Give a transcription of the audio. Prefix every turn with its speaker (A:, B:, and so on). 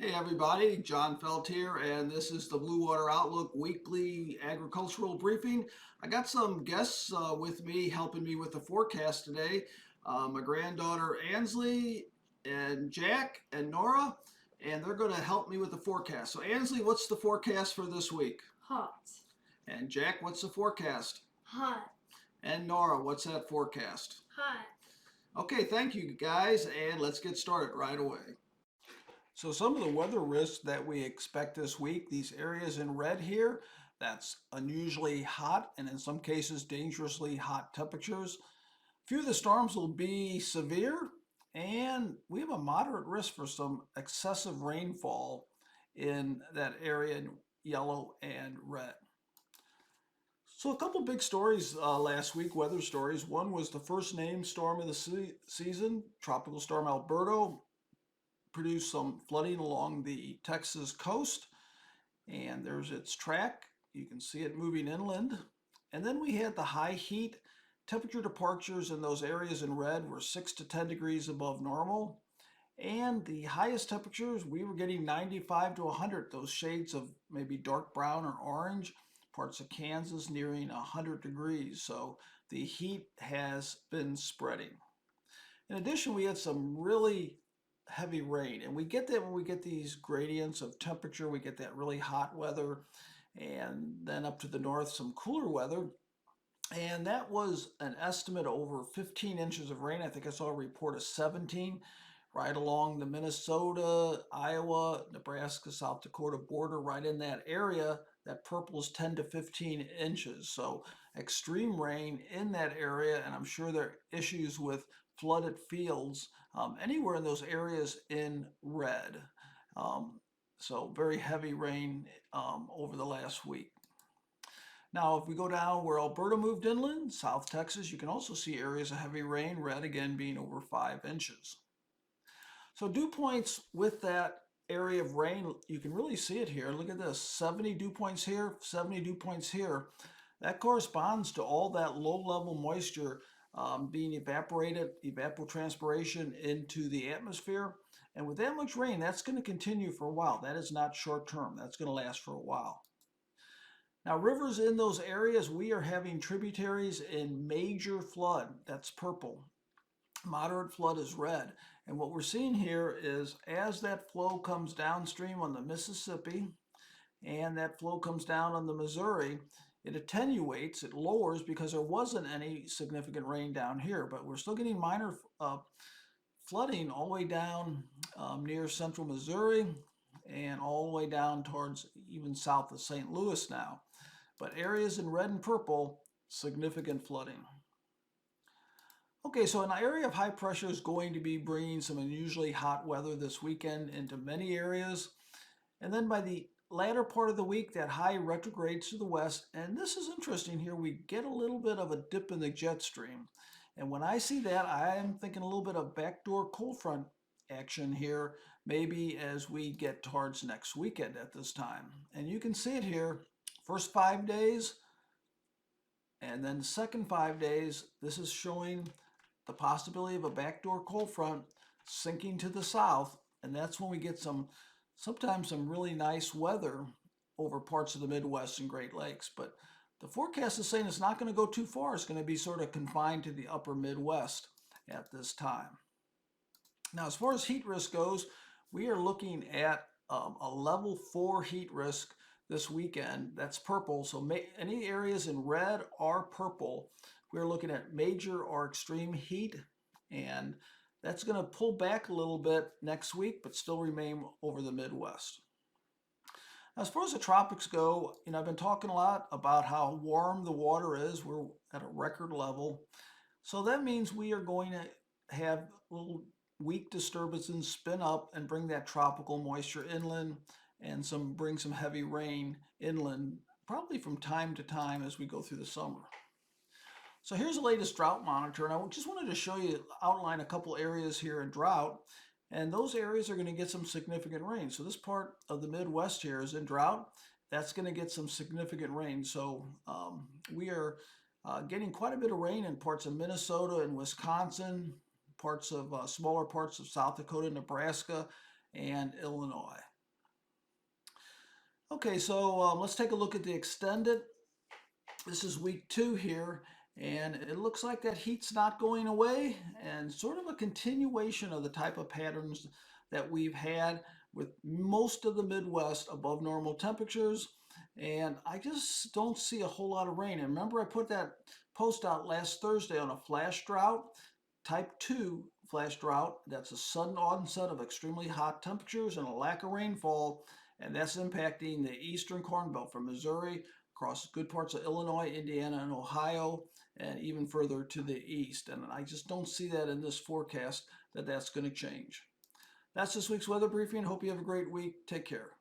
A: Hey everybody, John Felt here, and this is the Blue Water Outlook weekly agricultural briefing. I got some guests with me helping me with the forecast today. My granddaughter Ansley and Jack and Nora, and they're going to help me with the forecast. So Ansley, what's the forecast for this week?
B: Hot.
A: And Jack, what's the forecast?
B: Hot.
A: And Nora, what's that forecast?
B: Hot.
A: Okay, thank you guys, and let's get started right away. So some of the weather risks that we expect this week, these areas in red here, that's unusually hot and in some cases dangerously hot temperatures. A few of the storms will be severe and we have a moderate risk for some excessive rainfall in that area in yellow and red. So a couple big stories last week, weather stories. One was the first named storm of the season, Tropical Storm Alberto, produced some flooding along the Texas coast, and there's its track. You can see it moving inland. And then we had the high heat. Temperature departures in those areas in red were 6 to 10 degrees above normal. And the highest temperatures, we were getting 95 to 100, those shades of maybe dark brown or orange, parts of Kansas nearing 100 degrees. So the heat has been spreading. In addition, we had some really heavy rain, and we get that when we get these gradients of temperature. We get that really hot weather, and then up to the north some cooler weather, and that was an estimate of over 15 inches of rain. I think I saw a report of 17 right along the Minnesota, Iowa, Nebraska, South Dakota border, right in that area. That purple is 10 to 15 inches, so extreme rain in that area, and I'm sure there are issues with flooded fields anywhere in those areas in red. Um, so very heavy rain over the last week. Now, if we go down where Alberta moved inland, South Texas, you can also see areas of heavy rain, red again being over 5 inches. So dew points with that area of rain, you can really see it here. Look at this, 70 dew points here, 70 dew points here. That corresponds to all that low-level moisture being evaporated, evapotranspiration into the atmosphere. And with that much rain, that's going to continue for a while. That is not short-term. That's going to last for a while. Now, rivers in those areas, we are having tributaries in major flood. That's purple. Moderate flood is red. And what we're seeing here is as that flow comes downstream on the Mississippi and that flow comes down on the Missouri, it attenuates, it lowers because there wasn't any significant rain down here, but we're still getting minor flooding all the way down near central Missouri and all the way down towards even south of St. Louis now. But areas in red and purple, significant flooding. Okay, so an area of high pressure is going to be bringing some unusually hot weather this weekend into many areas. And then by the latter part of the week, that high retrogrades to the west. And this is interesting here. We get a little bit of a dip in the jet stream. And when I see that, I am thinking a little bit of backdoor cold front action here, maybe as we get towards next weekend at this time. And you can see it here, first 5 days, and then the second 5 days, this is showing the possibility of a backdoor cold front sinking to the south, and that's when we get sometimes some really nice weather over parts of the Midwest and Great Lakes. But the forecast is saying it's not going to go too far. It's going to be sort of confined to the upper Midwest at this time. Now, as far as heat risk goes, we are looking at a level 4 heat risk this weekend. That's purple. So any areas in red or purple, we're looking at major or extreme heat, and that's going to pull back a little bit next week, but still remain over the Midwest. As far as the tropics go, I've been talking a lot about how warm the water is. We're at a record level. So that means we are going to have little weak disturbances spin up and bring that tropical moisture inland and bring some heavy rain inland, probably from time to time as we go through the summer. So here's the latest drought monitor, and I just wanted to show you, outline a couple areas here in drought, and those areas are going to get some significant rain. So this part of the Midwest here is in drought. That's going to get some significant rain. So we are getting quite a bit of rain in parts of Minnesota and Wisconsin, parts of smaller parts of South Dakota, Nebraska, and Illinois. Okay, so let's take a look at the extended. This is week 2 here, and it looks like that heat's not going away, and sort of a continuation of the type of patterns that we've had with most of the Midwest above normal temperatures. And I just don't see a whole lot of rain. And remember, I put that post out last Thursday on a flash drought, type 2 flash drought. That's a sudden onset of extremely hot temperatures and a lack of rainfall, and that's impacting the eastern corn belt from Missouri across good parts of Illinois, Indiana, and Ohio, and even further to the east. And I just don't see that in this forecast that that's going to change. That's this week's weather briefing. Hope you have a great week. Take care.